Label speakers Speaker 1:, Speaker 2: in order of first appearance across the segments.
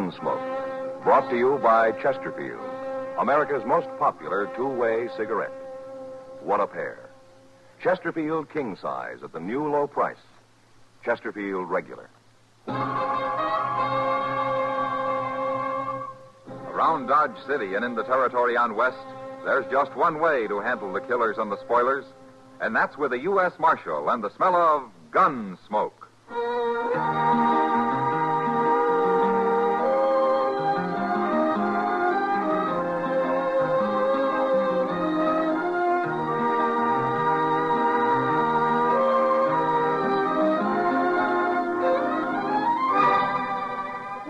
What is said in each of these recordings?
Speaker 1: Gunsmoke, brought to you by Chesterfield, America's most popular two-way cigarette. What a pair. Chesterfield King Size at the new low price. Chesterfield Regular.
Speaker 2: Around Dodge City and in the territory on West, there's just one way to handle the killers and the spoilers, and that's with a U.S. Marshal and the smell of Gunsmoke.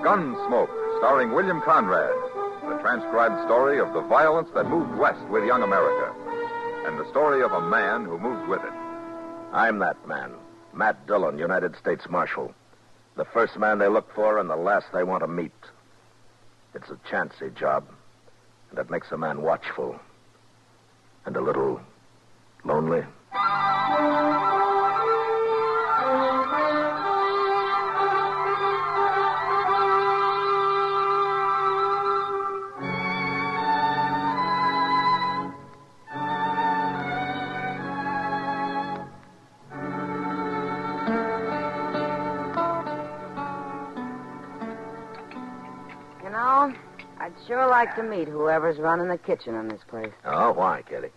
Speaker 2: Gunsmoke, starring William Conrad, the transcribed story of the violence that moved west with young America, and the story of a man who moved with it.
Speaker 3: I'm that man, Matt Dillon, United States Marshal. The first man they look for and the last they want to meet. It's a chancy job, and it makes a man watchful and a little lonely.
Speaker 4: I'd sure like to meet whoever's running the kitchen in this place.
Speaker 3: Oh, why, Kitty?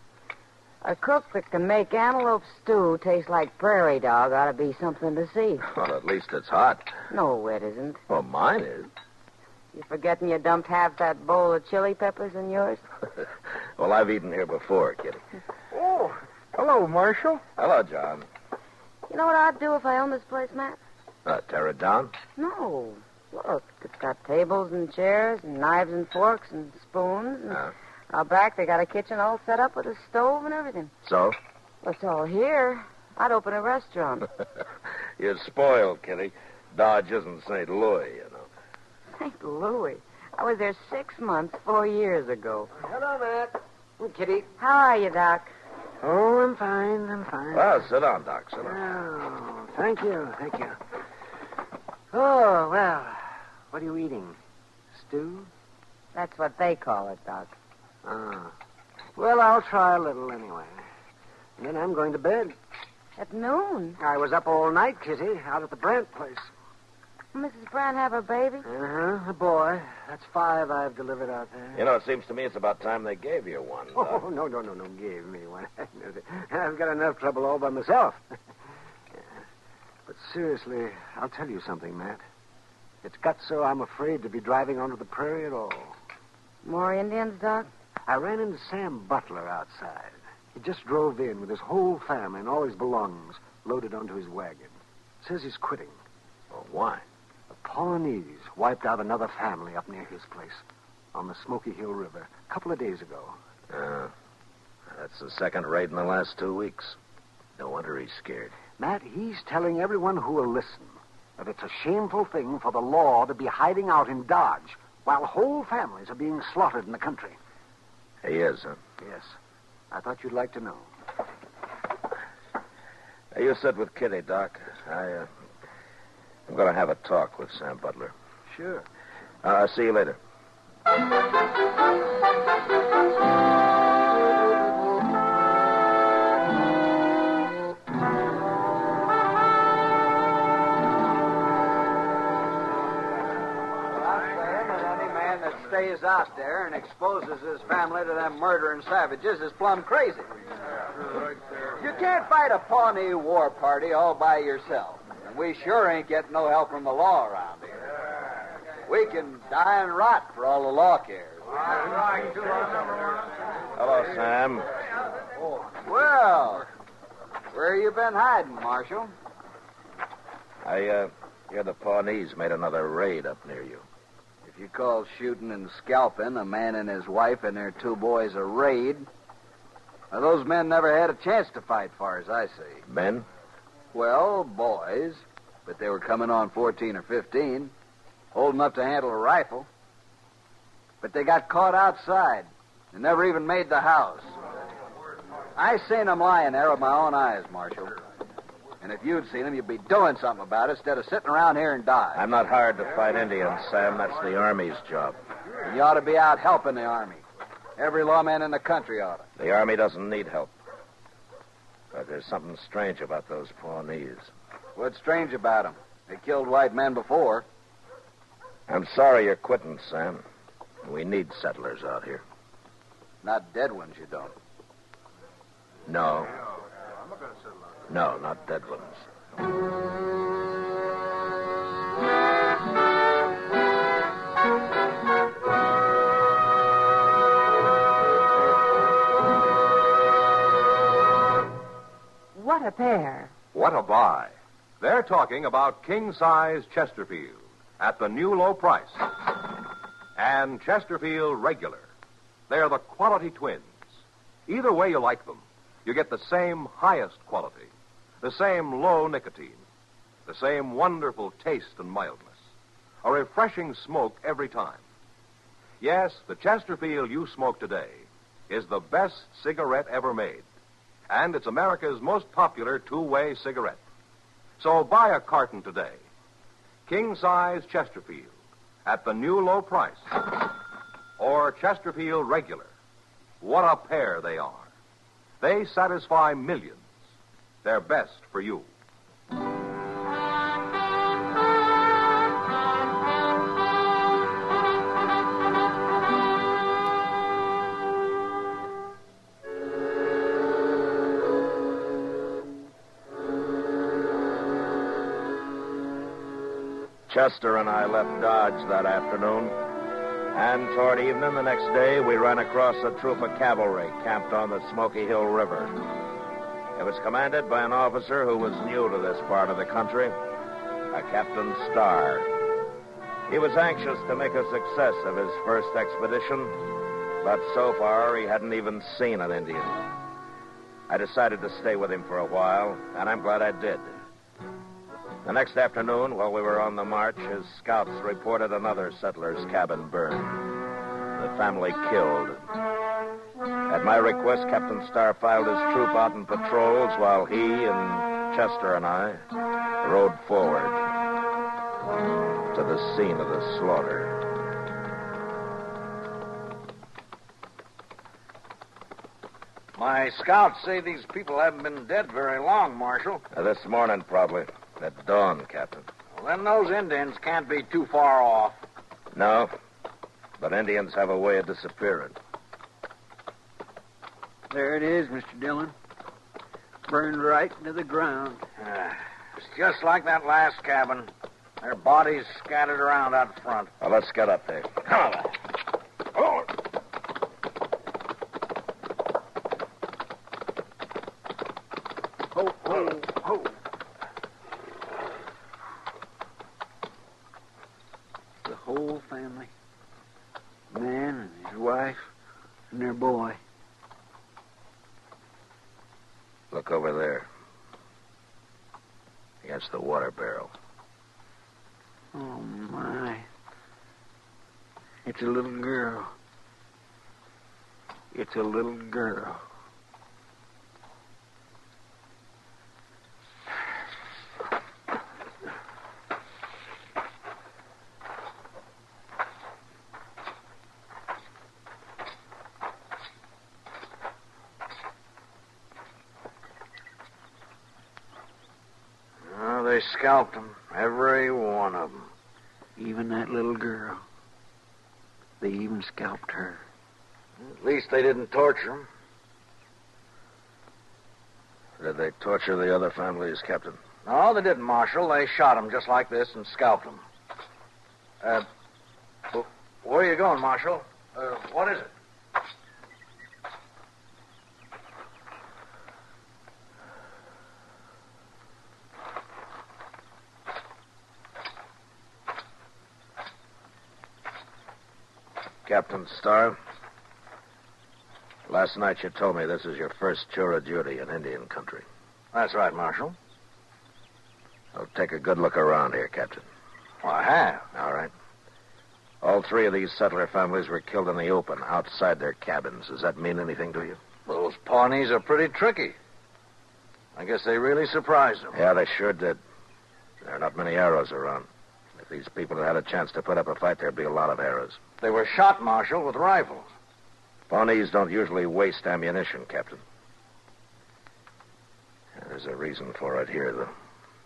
Speaker 4: A cook that can make antelope stew taste like prairie dog ought to be something to see.
Speaker 3: Well, at least it's hot.
Speaker 4: No, it isn't.
Speaker 3: Well, mine is.
Speaker 4: You forgetting you dumped half that bowl of chili peppers in yours?
Speaker 3: Well, I've eaten here before, Kitty.
Speaker 5: Oh, hello, Marshal.
Speaker 3: Hello, John.
Speaker 4: You know what I'd do if I owned this place, Matt?
Speaker 3: Tear it down?
Speaker 4: No. Look, it's got tables and chairs and knives and forks and spoons. And out back, they got a kitchen all set up with a stove and everything.
Speaker 3: So?
Speaker 4: Well, it's all here. I'd open a restaurant.
Speaker 3: You're spoiled, Kitty. Dodge isn't St. Louis, you know.
Speaker 4: St. Louis? I was there 6 months, 4 years ago.
Speaker 5: Hello, Matt. Kitty.
Speaker 4: How are you, Doc?
Speaker 5: Oh, I'm fine.
Speaker 3: Well, sit down, Doc. Sit down.
Speaker 5: Oh, thank you. Oh, well, what are you eating? Stew?
Speaker 4: That's what they call it, Doc.
Speaker 5: Ah. Well, I'll try a little anyway. And then I'm going to bed.
Speaker 4: At noon?
Speaker 5: I was up all night, Kitty, out at the Brandt place.
Speaker 4: Mrs. Brandt have a baby?
Speaker 5: Uh-huh, a boy. That's 5 I've delivered out there.
Speaker 3: You know, it seems to me it's about time they gave you one. Doc.
Speaker 5: Oh, no, gave me one. I've got enough trouble all by myself. But seriously, I'll tell you something, Matt. It's got so I'm afraid to be driving onto the prairie at all.
Speaker 4: More Indians, Doc?
Speaker 5: I ran into Sam Butler outside. He just drove in with his whole family and all his belongings loaded onto his wagon. Says he's quitting.
Speaker 3: Well, why?
Speaker 5: The Pawnees wiped out another family up near his place on the Smoky Hill River a couple of days ago.
Speaker 3: That's the second raid in the last 2 weeks. No wonder he's scared.
Speaker 5: Matt, he's telling everyone who will listen that it's a shameful thing for the law to be hiding out in Dodge while whole families are being slaughtered in the country.
Speaker 3: He is, huh?
Speaker 5: Yes. I thought you'd like to know.
Speaker 3: Hey, you sit with Kitty, Doc. I'm going to have a talk with Sam Butler.
Speaker 5: Sure.
Speaker 3: I'll see you later.
Speaker 6: Stays out there and exposes his family to them murdering savages is plumb crazy. You can't fight a Pawnee war party all by yourself. And we sure ain't getting no help from the law around here. We can die and rot for all the law cares.
Speaker 3: Hello, Sam.
Speaker 6: Well, where you been hiding, Marshal?
Speaker 3: I hear the Pawnees made another raid up near you.
Speaker 6: If you call shooting and scalping a man and his wife and their 2 boys a raid, well, those men never had a chance to fight, far as I see.
Speaker 3: Men?
Speaker 6: Well, boys, but they were coming on 14 or 15, old enough to handle a rifle. But they got caught outside and never even made the house. I seen them lying there with my own eyes, Marshal. And if you'd seen them, you'd be doing something about it instead of sitting around here and dying.
Speaker 3: I'm not hired to fight Indians, Sam. That's the Army's job.
Speaker 6: You ought to be out helping the Army. Every lawman in the country ought to.
Speaker 3: The Army doesn't need help. But there's something strange about those Pawnees.
Speaker 6: What's strange about them? They killed white men before.
Speaker 3: I'm sorry you're quitting, Sam. We need settlers out here.
Speaker 6: Not dead ones, you don't.
Speaker 3: No. No, not dead ones.
Speaker 4: What a pair.
Speaker 1: What a buy. They're talking about king-size Chesterfield at the new low price. And Chesterfield regular. They're the quality twins. Either way you like them, you get the same highest quality, the same low nicotine, the same wonderful taste and mildness, a refreshing smoke every time. Yes, the Chesterfield you smoke today is the best cigarette ever made, and it's America's most popular two-way cigarette. So buy a carton today. King-size Chesterfield at the new low price. Or Chesterfield regular. What a pair they are. They satisfy millions. They're best for you.
Speaker 3: Chester and I left Dodge that afternoon, and toward evening the next day, we ran across a troop of cavalry camped on the Smoky Hill River. It was commanded by an officer who was new to this part of the country, a Captain Starr. He was anxious to make a success of his first expedition, but so far he hadn't even seen an Indian. I decided to stay with him for a while, and I'm glad I did. The next afternoon, while we were on the march, his scouts reported another settler's cabin burned. The family killed. At my request, Captain Starr filed his troop out in patrols while he and Chester and I rode forward to the scene of the slaughter.
Speaker 7: My scouts say these people haven't been dead very long, Marshal.
Speaker 3: This morning, probably. At dawn, Captain.
Speaker 7: Well, then those Indians can't be too far off.
Speaker 3: No, but Indians have a way of disappearing.
Speaker 8: There it is, Mr. Dillon. Burned right into the ground.
Speaker 7: It's just like that last cabin. Their bodies scattered around out front.
Speaker 3: Well, let's get up there. Come on. Oh.
Speaker 8: Ho, ho, ho. The whole family. Man and his wife and their boy.
Speaker 3: Look over there. Against the water barrel.
Speaker 8: Oh, my. It's a little girl. It's a little girl.
Speaker 7: They scalped them, every one of them.
Speaker 8: Even that little girl. They even scalped her.
Speaker 7: At least they didn't torture them.
Speaker 3: Did they torture the other families, Captain?
Speaker 7: No, they didn't, Marshal. They shot them just like this and scalped them. Where are you going, Marshal? What is it?
Speaker 3: Captain Starr, last night you told me this is your first tour of duty in Indian country.
Speaker 7: That's right, Marshal.
Speaker 3: Well, take a good look around here, Captain.
Speaker 7: Well, I have.
Speaker 3: All right. All three of these settler families were killed in the open, outside their cabins. Does that mean anything to you?
Speaker 7: Those Pawnees are pretty tricky. I guess they really surprised him.
Speaker 3: Yeah, they sure did. There are not many arrows around. If these people had had a chance to put up a fight, there'd be a lot of arrows.
Speaker 7: They were shot, Marshal, with rifles.
Speaker 3: Pawnees don't usually waste ammunition, Captain. There's a reason for it here, though.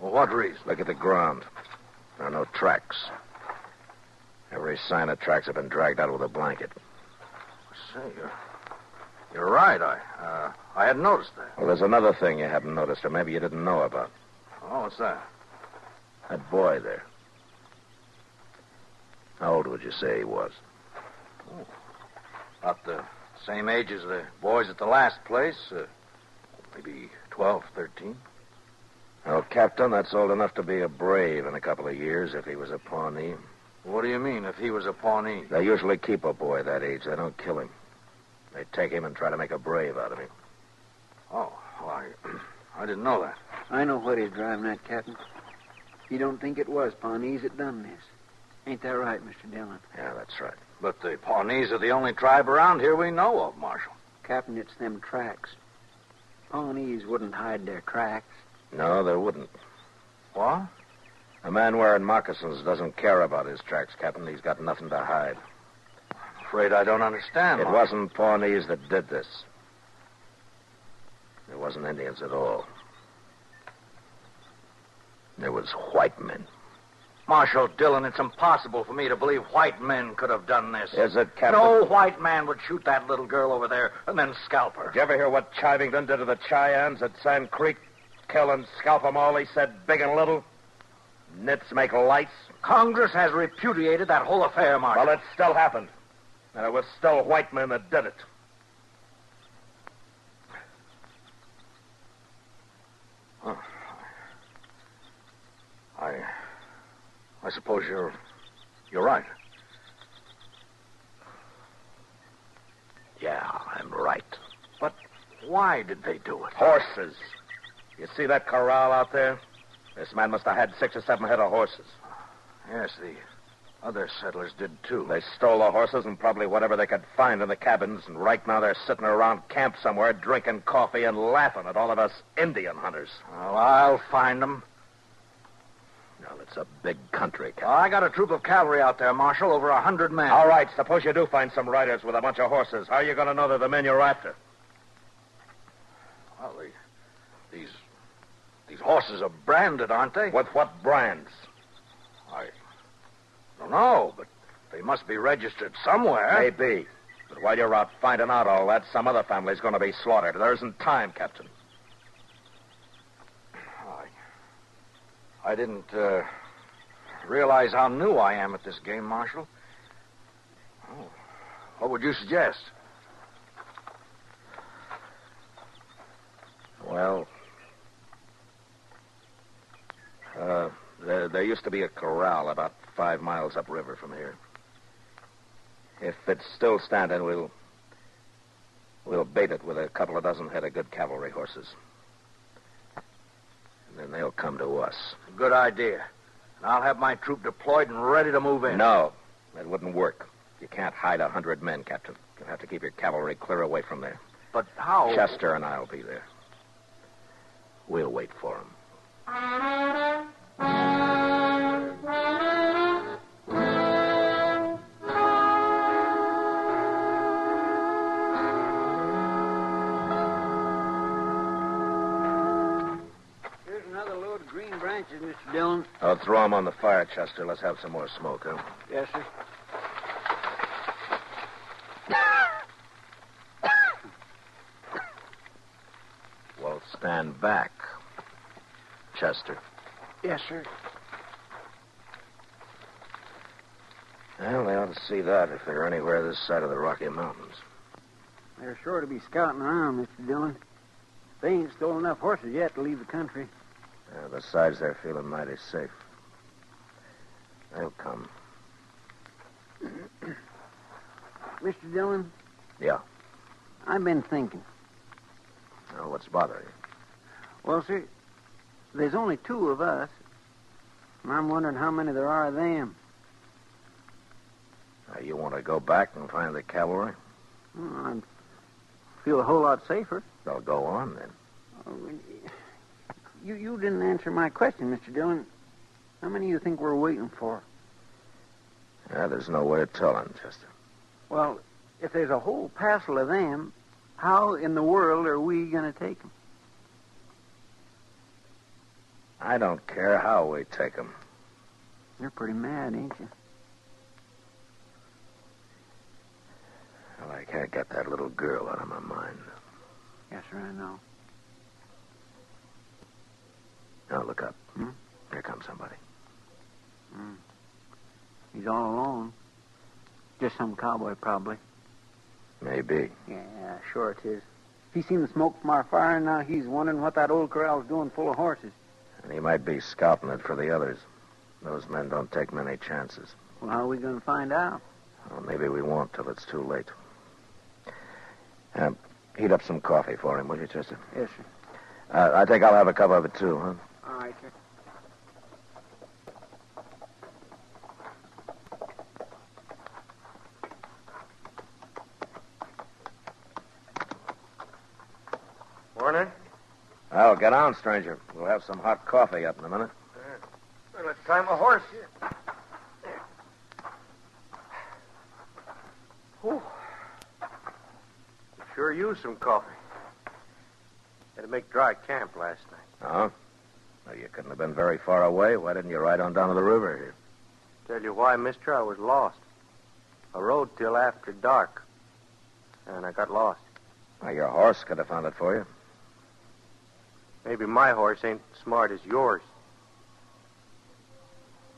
Speaker 7: Well, what reason?
Speaker 3: Look at the ground. There are no tracks. Every sign of tracks have been dragged out with a blanket.
Speaker 7: Say, you're right. I hadn't noticed that.
Speaker 3: Well, there's another thing you haven't noticed, or maybe you didn't know about.
Speaker 7: Oh, what's that?
Speaker 3: That boy there. How old would you say he was?
Speaker 7: Oh, about the same age as the boys at the last place. Maybe 12, 13.
Speaker 3: Well, Captain, that's old enough to be a brave in a couple of years if he was a Pawnee.
Speaker 7: What do you mean, if he was a Pawnee?
Speaker 3: They usually keep a boy that age. They don't kill him. They take him and try to make a brave out of him.
Speaker 7: Oh, well, I didn't know that.
Speaker 8: I know what he's driving at, Captain. You don't think it was Pawnees that done this. Ain't that right, Mr. Dillon?
Speaker 3: Yeah, that's right.
Speaker 7: But the Pawnees are the only tribe around here we know of, Marshal.
Speaker 8: Captain, it's them tracks. Pawnees wouldn't hide their tracks.
Speaker 3: No, they wouldn't.
Speaker 7: What?
Speaker 3: A man wearing moccasins doesn't care about his tracks, Captain. He's got nothing to hide.
Speaker 7: I'm afraid I don't understand.
Speaker 3: It wasn't Pawnees that did this. It wasn't Indians at all. It was white men.
Speaker 7: Marshal Dillon, it's impossible for me to believe white men could have done this.
Speaker 3: Is it, Captain?
Speaker 7: No white man would shoot that little girl over there and then scalp her.
Speaker 3: Did you ever hear what Chivington did to the Cheyennes at Sand Creek? Kill and scalp them all, he said, big and little. Nits make lights.
Speaker 7: Congress has repudiated that whole affair, Marshal.
Speaker 3: Well, it still happened. And it was still white men that did it.
Speaker 7: Oh. I suppose you're right.
Speaker 3: Yeah, I'm right.
Speaker 7: But why did they do it?
Speaker 3: Horses. You see that corral out there? This man must have had 6 or 7 head of horses.
Speaker 7: Yes, the other settlers did, too.
Speaker 3: They stole the horses and probably whatever they could find in the cabins, and right now they're sitting around camp somewhere drinking coffee and laughing at all of us Indian hunters.
Speaker 7: Well, I'll find them.
Speaker 3: Well, it's a big country, Captain.
Speaker 7: I got a troop of cavalry out there, Marshal, over 100 men.
Speaker 3: All right, suppose you do find some riders with a bunch of horses. How are you going to know they're the men you're after?
Speaker 7: Well, these horses are branded, aren't they?
Speaker 3: With what brands?
Speaker 7: I don't know, but they must be registered somewhere.
Speaker 3: Maybe. But while you're out finding out all that, some other family's going to be slaughtered. There isn't time, Captain.
Speaker 7: I didn't realize how new I am at this game, Marshal. Oh, what would you suggest?
Speaker 3: Well, there used to be a corral about 5 miles upriver from here. If it's still standing, we'll bait it with a couple of dozen head of good cavalry horses. And then they'll come to us.
Speaker 7: Good idea. And I'll have my troop deployed and ready to move in.
Speaker 3: No, that wouldn't work. You can't hide 100 men, Captain. You'll have to keep your cavalry clear away from there.
Speaker 7: But how?
Speaker 3: Chester and I'll be there. We'll wait for him.
Speaker 8: Here's another load of green branches, Mr. Dillon.
Speaker 3: I'll throw them on the fire, Chester. Let's have some more smoke, huh?
Speaker 8: Yes, sir.
Speaker 3: Well, stand back, Chester.
Speaker 8: Yes, sir.
Speaker 3: Well, they ought to see that if they're anywhere this side of the Rocky Mountains.
Speaker 8: They're sure to be scouting around, Mr. Dillon. They ain't stolen enough horses yet to leave the country.
Speaker 3: Besides, they're feeling mighty safe. They'll come.
Speaker 8: Mr. Dillon?
Speaker 3: Yeah.
Speaker 8: I've been thinking.
Speaker 3: Now, what's bothering you?
Speaker 8: Well, sir, there's only 2 of us. And I'm wondering how many there are of them.
Speaker 3: You want to go back and find the cavalry?
Speaker 8: Well, I'd feel a whole lot safer.
Speaker 3: They'll go on, then.
Speaker 8: Oh, You didn't answer my question, Mr. Dillon. How many do you think we're waiting for?
Speaker 3: There's no way of telling, Chester.
Speaker 8: Well, if there's a whole passel of them, how in the world are we going to take them?
Speaker 3: I don't care how we take them.
Speaker 8: You're pretty mad, ain't you?
Speaker 3: Well, I can't get that little girl out of my mind.
Speaker 8: Yes, sir, I know.
Speaker 3: Now, look up.
Speaker 8: Hmm?
Speaker 3: Here comes somebody.
Speaker 8: He's all alone. Just some cowboy, probably.
Speaker 3: Maybe.
Speaker 8: Yeah, sure it is. He's seen the smoke from our fire, and now he's wondering what that old corral's doing full of horses.
Speaker 3: And he might be scouting it for the others. Those men don't take many chances.
Speaker 8: Well, how are we going to find out?
Speaker 3: Well, maybe we won't till it's too late. Heat up some coffee for him, will you, Chester?
Speaker 8: Yes, sir.
Speaker 3: I think I'll have a cup of it, too, huh?
Speaker 8: All right, sir.
Speaker 5: Morning.
Speaker 3: Oh, get on, stranger. We'll have some hot coffee up in a minute.
Speaker 5: Well, let's tie my horse here. Whew. Sure used some coffee. Had to make dry camp last night.
Speaker 3: Oh? Well, you couldn't have been very far away. Why didn't you ride on down to the river here?
Speaker 5: Tell you why, mister, I was lost. I rode till after dark, and I got lost.
Speaker 3: Well, your horse could have found it for you.
Speaker 5: Maybe my horse ain't smart as yours.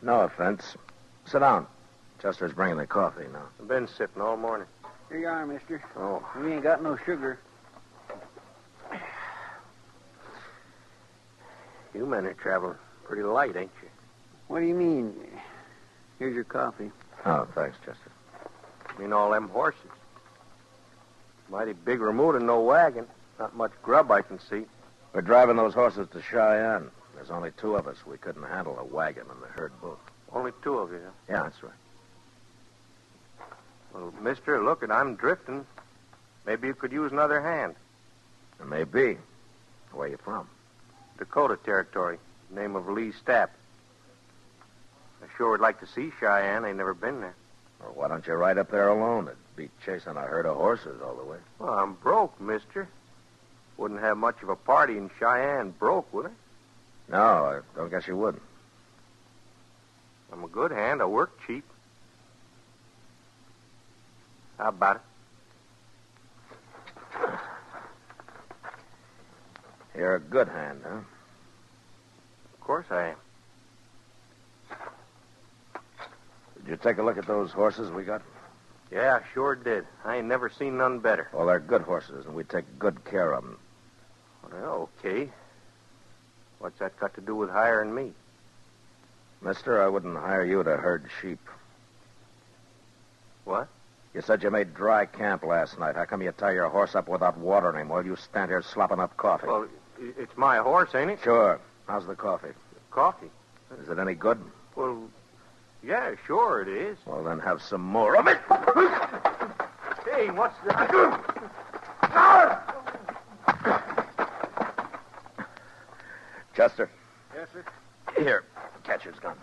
Speaker 3: No offense. Sit down. Chester's bringing the coffee now.
Speaker 5: I've been sipping all morning.
Speaker 8: Here you are, mister.
Speaker 5: Oh.
Speaker 8: We ain't got no sugar.
Speaker 5: You men are traveling pretty light, ain't you?
Speaker 8: What do you mean? Here's your coffee.
Speaker 3: Oh, thanks, Chester.
Speaker 5: I mean all them horses. Mighty big remote and no wagon. Not much grub I can see.
Speaker 3: We're driving those horses to Cheyenne. There's only 2 of us. We couldn't handle a wagon and the herd both.
Speaker 5: Only 2 of you, huh?
Speaker 3: Yeah, that's right.
Speaker 5: Well, mister, look, I'm drifting. Maybe you could use another hand.
Speaker 3: It may be. Where you from?
Speaker 5: Dakota Territory. Name of Lee Stapp. I sure would like to see Cheyenne. Ain't never been there.
Speaker 3: Well, why don't you ride up there alone? It'd beat chasing a herd of horses all the way.
Speaker 5: Well, I'm broke, mister. Wouldn't have much of a party in Cheyenne broke, would I?
Speaker 3: No, I don't guess you would.
Speaker 5: I'm a good hand. I work cheap. How about it?
Speaker 3: You're a good hand, huh?
Speaker 5: Of course I am.
Speaker 3: Did you take a look at those horses we got?
Speaker 5: Yeah, I sure did. I ain't never seen none better.
Speaker 3: Well, they're good horses, and we take good care of them.
Speaker 5: Well, okay. What's that got to do with hiring me?
Speaker 3: Mister, I wouldn't hire you to herd sheep.
Speaker 5: What?
Speaker 3: You said you made dry camp last night. How come you tie your horse up without watering him while you stand here slopping up coffee?
Speaker 5: Well, it's my horse, ain't it?
Speaker 3: Sure. How's the coffee?
Speaker 5: Coffee?
Speaker 3: Is it any good?
Speaker 5: Well, yeah, sure it is.
Speaker 3: Well, then have some more of it.
Speaker 5: Hey, what's the...
Speaker 3: Chester.
Speaker 8: Yes, sir.
Speaker 3: Here, catcher's gun.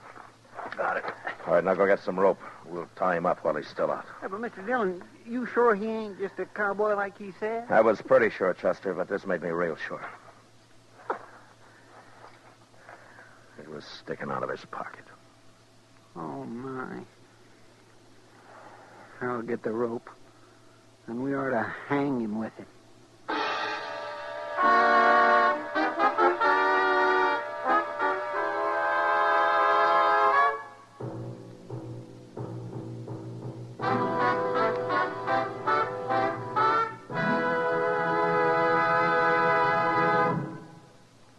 Speaker 3: Got it. All right, now go get some rope. We'll tie him up while he's still out.
Speaker 8: Yeah, but Mr. Dillon, you sure he ain't just a cowboy like he said?
Speaker 3: I was pretty sure, Chester, but this made me real sure. It was sticking out of his pocket.
Speaker 8: Oh, my. I'll get the rope, and we ought to hang him with it.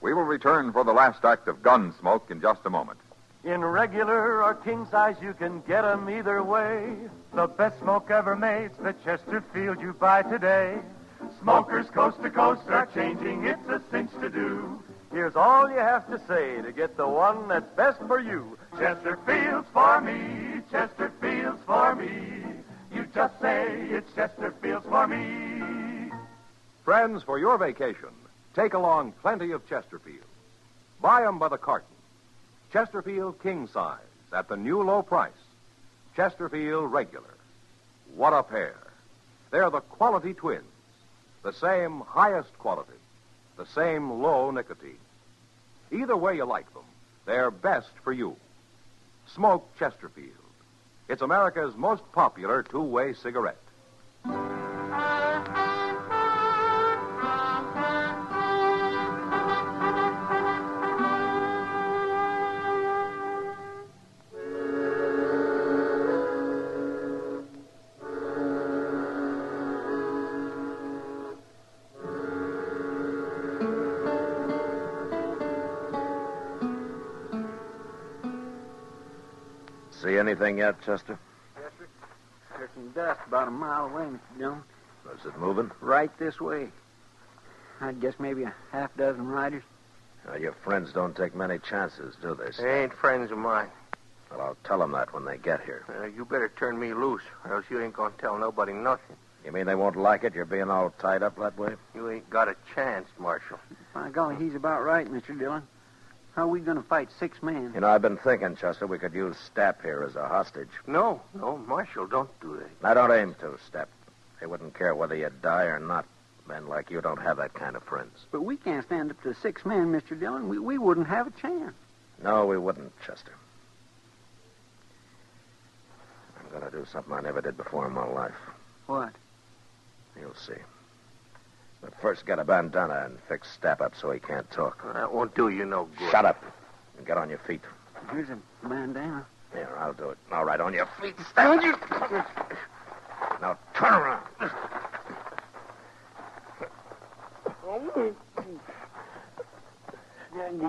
Speaker 2: We will return for the last act of Gunsmoke in just a moment.
Speaker 9: In regular or king size, you can get 'em either way. The best smoke ever made's the Chesterfield you buy today. Smokers coast to coast are changing, it's a cinch to do. Here's all you have to say to get the one that's best for you. Chesterfield's for me, Chesterfield's for me. You just say it's Chesterfield's for me.
Speaker 1: Friends, for your vacation, take along plenty of Chesterfield. Buy 'em by the carton. Chesterfield king size at the new low price. Chesterfield regular. What a pair. They're the quality twins. The same highest quality. The same low nicotine. Either way you like them, they're best for you. Smoke Chesterfield. It's America's most popular two-way cigarette.
Speaker 3: See anything yet, Chester?
Speaker 8: Yes, sir. There's some dust about a mile away, Mr. Dillon.
Speaker 3: Is it moving?
Speaker 8: Right this way. I'd guess maybe a half dozen riders.
Speaker 3: Your friends don't take many chances, do they?
Speaker 10: They ain't friends of mine.
Speaker 3: Well, I'll tell them that when they get here.
Speaker 10: You better turn me loose, or else you ain't gonna tell nobody nothing.
Speaker 3: You mean they won't like it, you're being all tied up that way?
Speaker 10: You ain't got a chance, Marshal.
Speaker 8: By golly, he's about right, Mr. Dillon. How are we going to fight 6 men?
Speaker 3: You know, I've been thinking, Chester, we could use Stapp here as a hostage.
Speaker 10: No, Marshal, don't do that.
Speaker 3: I don't aim to, Stapp. They wouldn't care whether you die or not. Men like you don't have that kind of friends.
Speaker 8: But we can't stand up to 6 men, Mr. Dillon. We wouldn't have a chance.
Speaker 3: No, we wouldn't, Chester. I'm going to do something I never did before in my life.
Speaker 8: What?
Speaker 3: You'll see. But first, get a bandana and fix Stapp up so he can't talk.
Speaker 10: That won't do you no good.
Speaker 3: Shut up and get on your feet.
Speaker 8: Here's a bandana.
Speaker 3: Here, I'll do it. All right, on your feet, Stapp. Now turn around.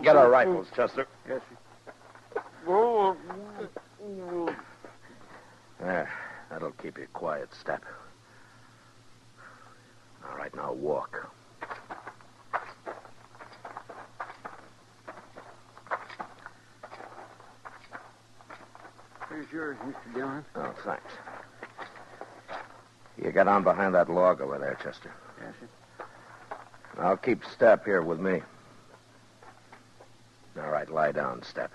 Speaker 3: Get our rifles, Chester.
Speaker 8: Yes, sir.
Speaker 3: There. That'll keep you quiet, Stapp. All right, now walk.
Speaker 8: Here's yours, Mr. Dillon.
Speaker 3: Oh, thanks. You get on behind that log over there, Chester.
Speaker 8: Yes, sir.
Speaker 3: I'll keep Stapp here with me. All right, lie down, Stapp.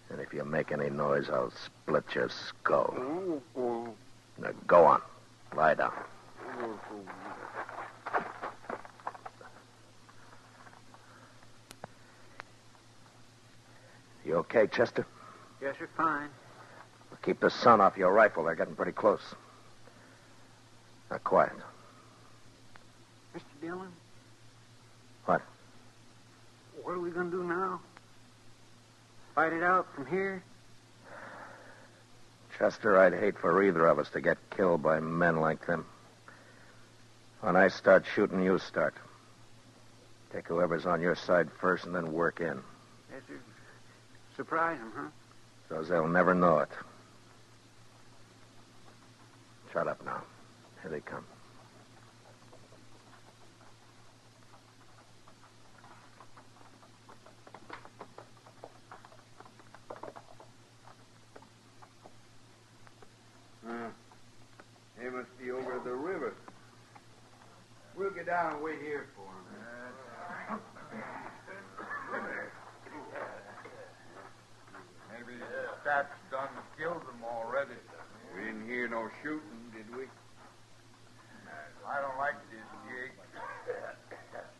Speaker 3: And if you make any noise, I'll split your skull. Now, go on. Lie down. You okay, Chester?
Speaker 8: Yes, sir, fine.
Speaker 3: Well, keep the sun off your rifle. They're getting pretty close. Now, quiet.
Speaker 8: Mr. Dillon?
Speaker 3: What?
Speaker 8: What are we going to do now? Fight it out from here?
Speaker 3: Chester, I'd hate for either of us to get killed by men like them. When I start shooting, you start. Take whoever's on your side first and then work in.
Speaker 8: Yes, sir. Surprise them, huh?
Speaker 3: So they'll never know it. Shut up now. Here they come.
Speaker 11: They must be over the river. We'll get down and wait here for them. Maybe Stapp's done killed them already. We didn't hear no shooting, did we? I don't like this gig.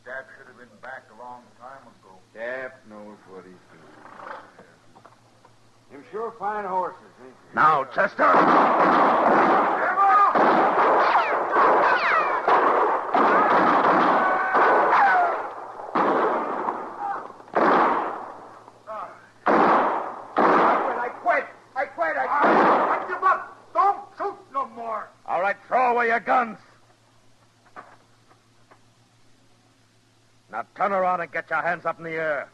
Speaker 11: Stapp should have been back a long time ago. Stapp knows what he's doing. Them sure fine horses, ain't they?
Speaker 3: Now, Chester!
Speaker 11: I give up. Don't shoot no more.
Speaker 3: All right, throw away your guns. Now turn around and get your hands up in the air.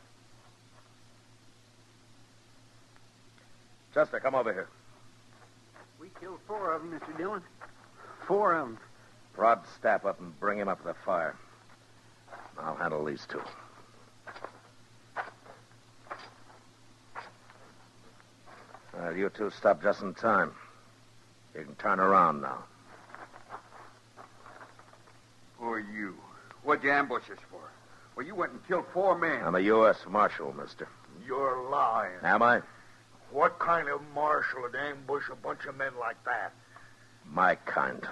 Speaker 3: Chester, come over here.
Speaker 8: We killed 4 of them, Mr. Dillon. 4 of them.
Speaker 3: Prod Stapp up and bring him up to the fire. I'll handle these 2. Well, you 2 stopped just in time. You can turn around now.
Speaker 11: Who are you? What'd you ambush us for? Well, you went and killed 4 men.
Speaker 3: I'm a U.S. Marshal, mister.
Speaker 11: You're lying.
Speaker 3: Am I?
Speaker 11: What kind of marshal would ambush a bunch of men like that?
Speaker 3: My kind.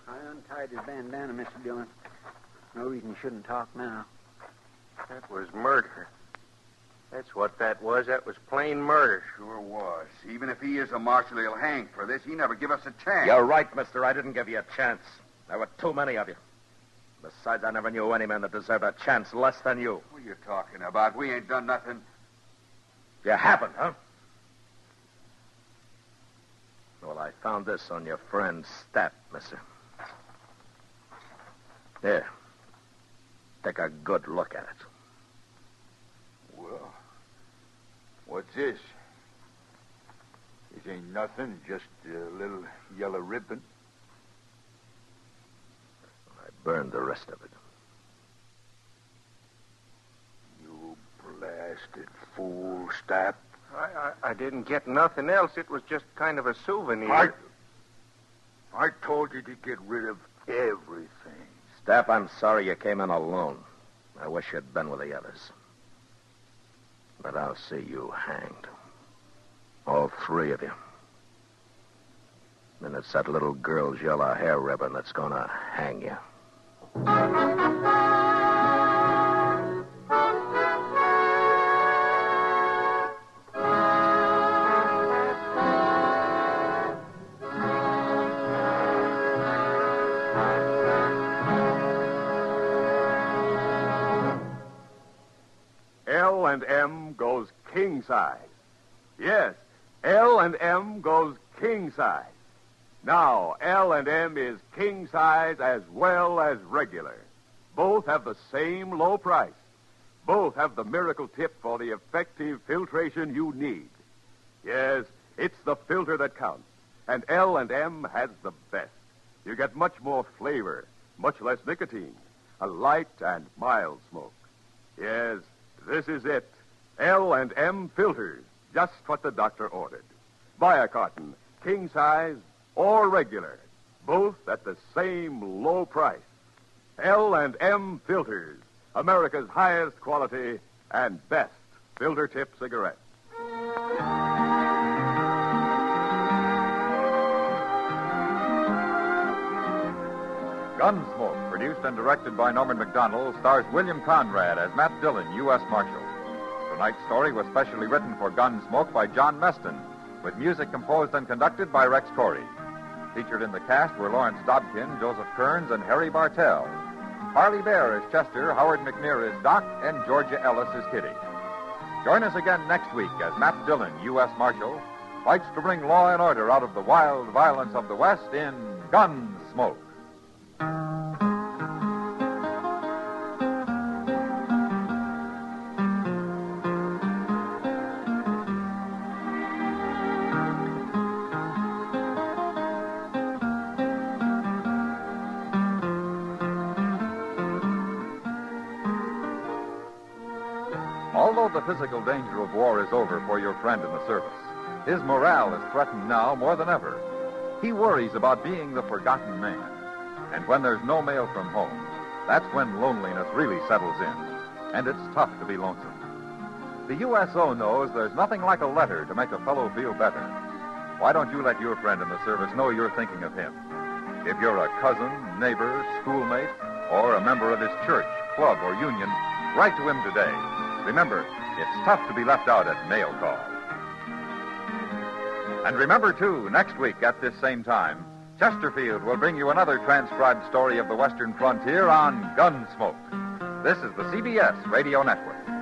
Speaker 8: I untied his bandana, Mr. Dillon. No reason you shouldn't talk now.
Speaker 10: That was murder. That's what that was. That was plain murder.
Speaker 11: Sure was. Even if he is a marshal, he'll hang for this. He never give us a chance.
Speaker 3: You're right, mister. I didn't give you a chance. There were too many of you. Besides, I never knew any man that deserved a chance less than you.
Speaker 11: What are you talking about? We ain't done nothing.
Speaker 3: You haven't, huh? Well, I found this on your friend's staff, mister. Here. Take a good look at it.
Speaker 11: Well, what's this? This ain't nothing, just a little yellow ribbon.
Speaker 3: I burned the rest of it.
Speaker 11: You blasted fool, Stapp.
Speaker 10: I didn't get nothing else. It was just kind of a souvenir.
Speaker 11: I told you to get rid of everything.
Speaker 3: Stapp, I'm sorry you came in alone. I wish you'd been with the others. But I'll see you hanged. All 3 of you. And it's that little girl's yellow hair ribbon that's gonna hang you.
Speaker 9: L&M goes king size. Yes, L&M goes king size. Now, L&M is king size as well as regular. Both have the same low price. Both have the miracle tip for the effective filtration you need. Yes, it's the filter that counts. And L&M has the best. You get much more flavor, much less nicotine, a light and mild smoke. Yes, this is it. L&M filters, just what the doctor ordered. Buy a carton, king size or regular, both at the same low price. L&M filters, America's highest quality and best filter tip cigarette.
Speaker 2: Gunsmoke, produced and directed by Norman Macdonnell, stars William Conrad as Matt Dillon, U.S. Marshal. Tonight's story was specially written for Gunsmoke by John Meston, with music composed and conducted by Rex Corey. Featured in the cast were Lawrence Dobkin, Joseph Kearns, and Harry Bartell. Parley Baer is Chester, Howard McNear is Doc, and Georgia Ellis is Kitty. Join us again next week as Matt Dillon, U.S. Marshal, fights to bring law and order out of the wild violence of the West in Gunsmoke. Although the physical danger of war is over for your friend in the service, his morale is threatened now more than ever. He worries about being the forgotten man. And when there's no mail from home, that's when loneliness really settles in. And it's tough to be lonesome. The USO knows there's nothing like a letter to make a fellow feel better. Why don't you let your friend in the service know you're thinking of him? If you're a cousin, neighbor, schoolmate, or a member of his church, club, or union, write to him today. Remember, it's tough to be left out at mail call. And remember, too, next week at this same time, Chesterfield will bring you another transcribed story of the Western frontier on Gunsmoke. This is the CBS Radio Network.